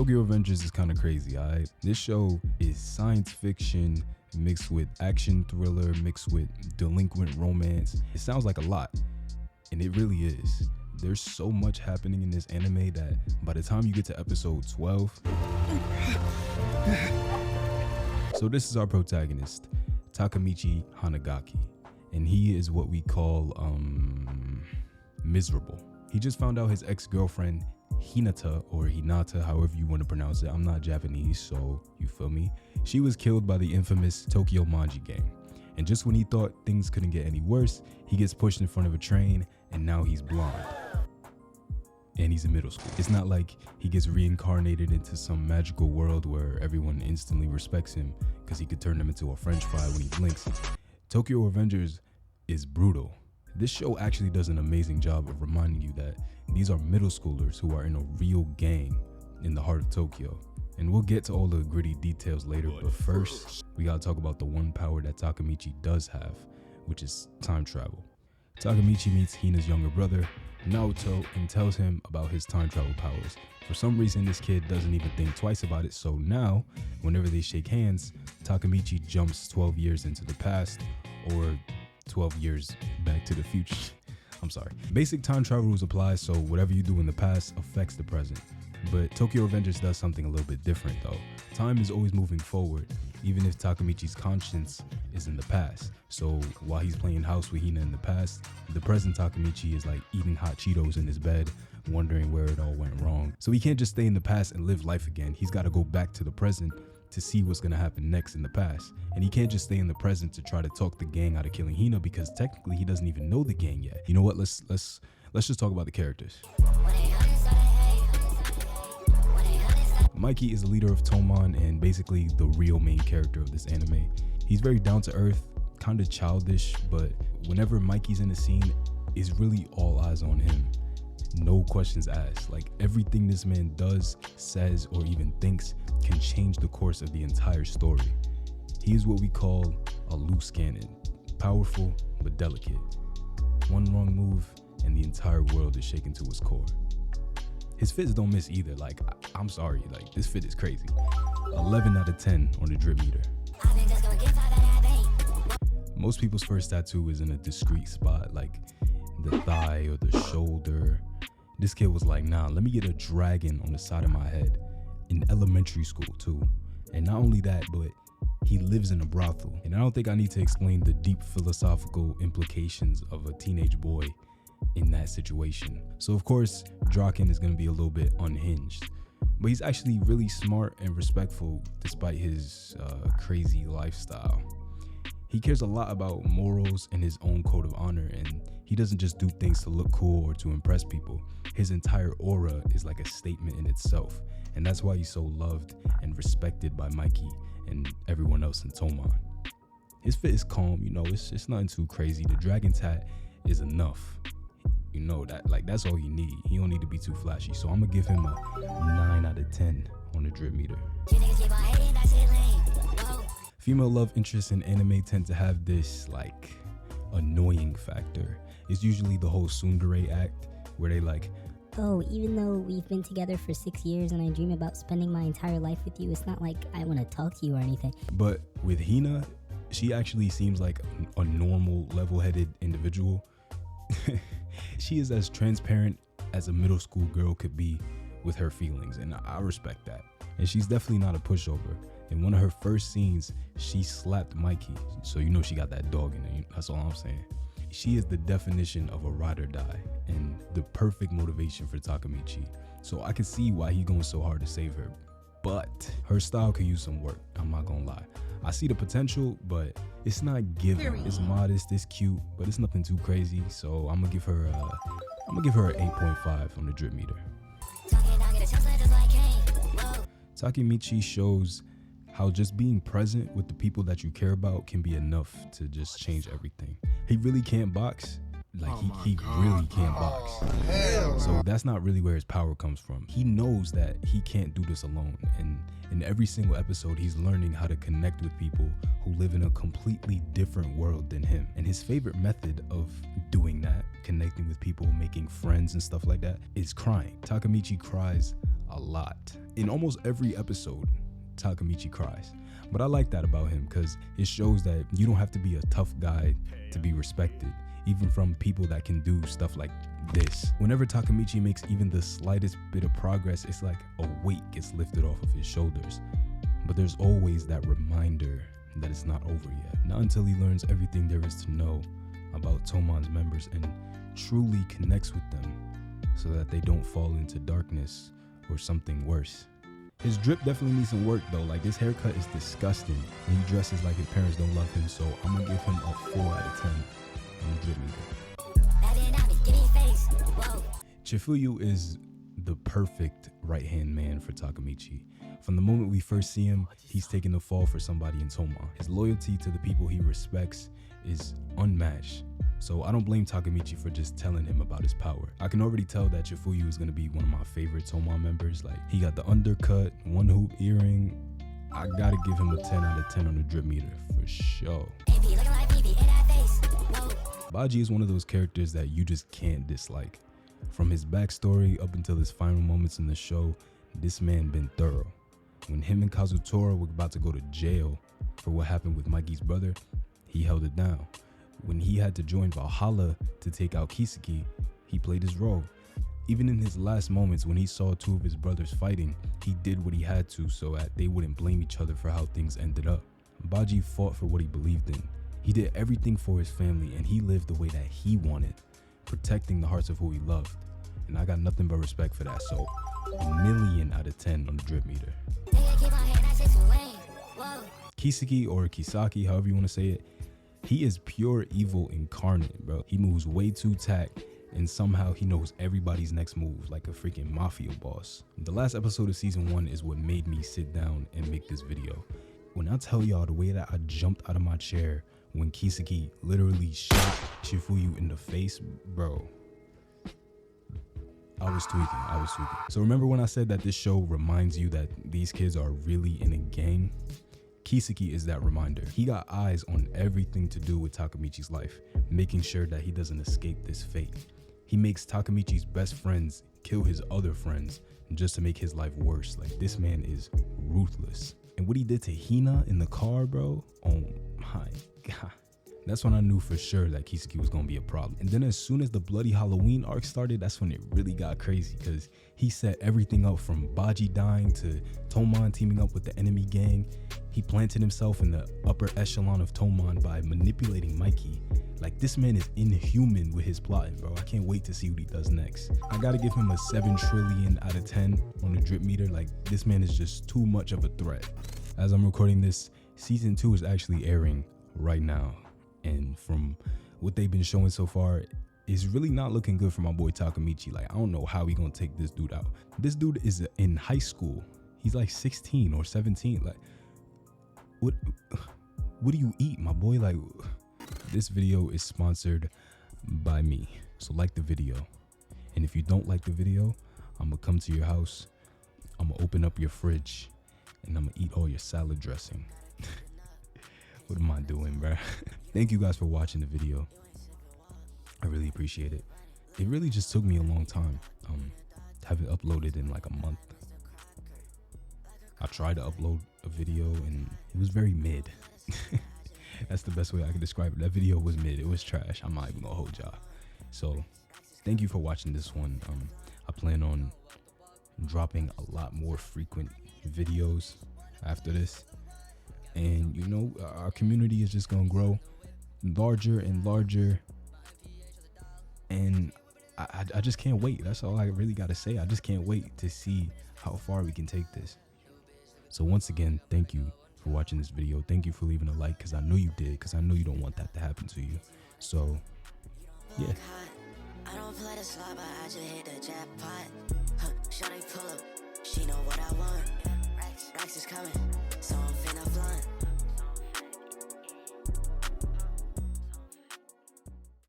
Tokyo Revengers is kind of crazy, alright? This show is science fiction mixed with action thriller, mixed with delinquent romance. It sounds like a lot, and it really is. There's so much happening in this anime that by the time you get to episode 12... So this is our protagonist, Takemichi Hanagaki, and he is what we call miserable. He just found out his ex-girlfriend Hinata, or Hinata, however you want to pronounce it. I'm not Japanese, so you feel me. She was killed by the infamous Tokyo Manji gang. And just when he thought things couldn't get any worse, he gets pushed in front of a train and now he's blonde. And he's in middle school. It's not like he gets reincarnated into some magical world where everyone instantly respects him because he could turn them into a french fry when he blinks. Tokyo Revengers is brutal. This show actually does an amazing job of reminding you that these are middle schoolers who are in a real gang in the heart of Tokyo. And we'll get to all the gritty details later, but first, we gotta talk about the one power that Takemichi does have, which is time travel. Takemichi meets Hina's younger brother, Naoto, and tells him about his time travel powers. For some reason, this kid doesn't even think twice about it, so now, whenever they shake hands, Takemichi jumps 12 years into the past, or 12 years back to the future. I'm sorry. Basic time travel rules apply, so whatever you do in the past affects the present. But Tokyo Revengers does something a little bit different though. Time is always moving forward, even if Takemichi's conscience is in the past. So while he's playing house with Hina in the past, the present Takemichi is like eating hot Cheetos in his bed, wondering where it all went wrong. So he can't just stay in the past and live life again. He's got to go back to the present to see what's gonna happen next in the past. And he can't just stay in the present to try to talk the gang out of killing Hina, because technically he doesn't even know the gang yet. You know what, let's just talk about the characters. Mikey is the leader of Toman and basically the real main character of this anime. He's very down to earth, kind of childish, but whenever Mikey's in the scene, it's really all eyes on him. No questions asked. Like everything this man does, says, or even thinks can change the course of the entire story. He is what we call a loose cannon, powerful but delicate. One wrong move and the entire world is shaken to its core. His fits don't miss either. Like, I'm sorry, like this fit is crazy. 11 out of 10 on the drip meter. Most people's first tattoo is in a discreet spot, like the thigh or the shoulder. This kid was like, nah, let me get a dragon on the side of my head. In elementary school too. And not only that, but he lives in a brothel. And I don't think I need to explain the deep philosophical implications of a teenage boy in that situation. So of course, Draken is gonna be a little bit unhinged, but he's actually really smart and respectful despite his crazy lifestyle. He cares a lot about morals and his own code of honor, and he doesn't just do things to look cool or to impress people. His entire aura is like a statement in itself, and that's why he's so loved and respected by Mikey and everyone else in Toman. His fit is calm, you know, it's nothing too crazy. The dragon tat is enough. You know that, like, that's all you need. He don't need to be too flashy. So I'm gonna give him a 9 out of 10 on the drip meter. Female love interests in anime tend to have this like annoying factor. It's usually the whole tsundere act where they like, oh, even though we've been together for 6 years and I dream about spending my entire life with you, it's not like I want to talk to you or anything. But with Hina, she actually seems like a normal, level-headed individual. She is as transparent as a middle school girl could be with her feelings, and I respect that. And she's definitely not a pushover. In one of her first scenes, she slapped Mikey, so you know she got that dog in her. That's all I'm saying. She is the definition of a ride or die and the perfect motivation for Takemichi. So I can see why he's going so hard to save her, but her style could use some work. I'm not gonna lie. I see the potential, but it's not given. It's modest, it's cute, but it's nothing too crazy. So I'm gonna give her an 8.5 on the drip meter. Takemichi shows how just being present with the people that you care about can be enough to just change everything. He really can't box. Like he really can't box. So that's not really where his power comes from. He knows that he can't do this alone, and in every single episode he's learning how to connect with people who live in a completely different world than him. And his favorite method of doing that, connecting with people, making friends and stuff like that, is crying. Takemichi cries a lot. In almost every episode, Takemichi cries. But I like that about him because it shows that you don't have to be a tough guy to be respected, even from people that can do stuff like this. Whenever Takemichi makes even the slightest bit of progress, it's like a weight gets lifted off of his shoulders. But there's always that reminder that it's not over yet. Not until he learns everything there is to know about Toman's members and truly connects with them so that they don't fall into darkness or something worse. His drip definitely needs some work though. Like, this haircut is disgusting and he dresses like his parents don't love him, so I'm gonna give him a 4 out of 10 on the drip meter. Chifuyu is the perfect right-hand man for Takemichi. From the moment we first see him, he's taking the fall for somebody in Toman. His loyalty to the people he respects is unmatched. So I don't blame Takemichi for just telling him about his power. I can already tell that Chifuyu is gonna be one of my favorite Toman members. Like, he got the undercut, one hoop earring. I gotta give him a 10 out of 10 on the drip meter for sure. Baji is one of those characters that you just can't dislike. From his backstory up until his final moments in the show, this man been thorough. When him and Kazutora were about to go to jail for what happened with Mikey's brother, he held it down. When he had to join Valhalla to take out Kisaki, he played his role. Even in his last moments when he saw 2 of his brothers fighting, he did what he had to so that they wouldn't blame each other for how things ended up. Baji fought for what he believed in. He did everything for his family and he lived the way that he wanted, protecting the hearts of who he loved. And I got nothing but respect for that, so a million out of 10 on the drip meter. Kisaki or Kisaki, however you want to say it, he is pure evil incarnate, bro. He moves way too tact and somehow he knows everybody's next move like a freaking mafia boss. The last episode of season 1 is what made me sit down and make this video. When I tell y'all the way that I jumped out of my chair when Kisaki literally shot Chifuyu in the face, bro, I was tweaking. So remember when I said that this show reminds you that these kids are really in a gang? Kisaki is that reminder. He got eyes on everything to do with Takemichi's life, making sure that he doesn't escape this fate. He makes Takemichi's best friends kill his other friends just to make his life worse. Like, this man is ruthless. And what he did to Hina in the car, bro, oh my god. That's when I knew for sure that Kisaki was gonna be a problem. And then as soon as the bloody Halloween arc started, that's when it really got crazy because he set everything up from Baji dying to Toman teaming up with the enemy gang. He planted himself in the upper echelon of Toman by manipulating Mikey. Like, this man is inhuman with his plotting, bro. I can't wait to see what he does next. I gotta give him a 7 trillion out of 10 on the drip meter. Like, this man is just too much of a threat. As I'm recording this, season 2 is actually airing right now. And from what they've been showing so far, it's really not looking good for my boy Takemichi. Like, I don't know how he gonna take this dude out. This dude is in high school. He's like 16 or 17. Like, what do you eat, my boy? Like, this video is sponsored by me. So like the video. And if you don't like the video, I'm gonna come to your house. I'm gonna open up your fridge and I'm gonna eat all your salad dressing. What am I doing, bro? Thank you guys for watching the video. I really appreciate it. It really just took me a long time. Haven't uploaded in like a month. I tried to upload a video and it was very mid. That's the best way I can describe it. That video was mid. It was trash. I'm not even gonna hold y'all. So thank you for watching this one. I plan on dropping a lot more frequent videos after this. And you know, our community is just gonna grow larger and larger, and I just can't wait. That's all I really gotta say. I just can't wait to see how far we can take this. So once again, thank you for watching this video. Thank you for leaving a like, because I know you did, because I know you don't want that to happen to you. So yeah. I don't play the slot, but I just hit the jackpot.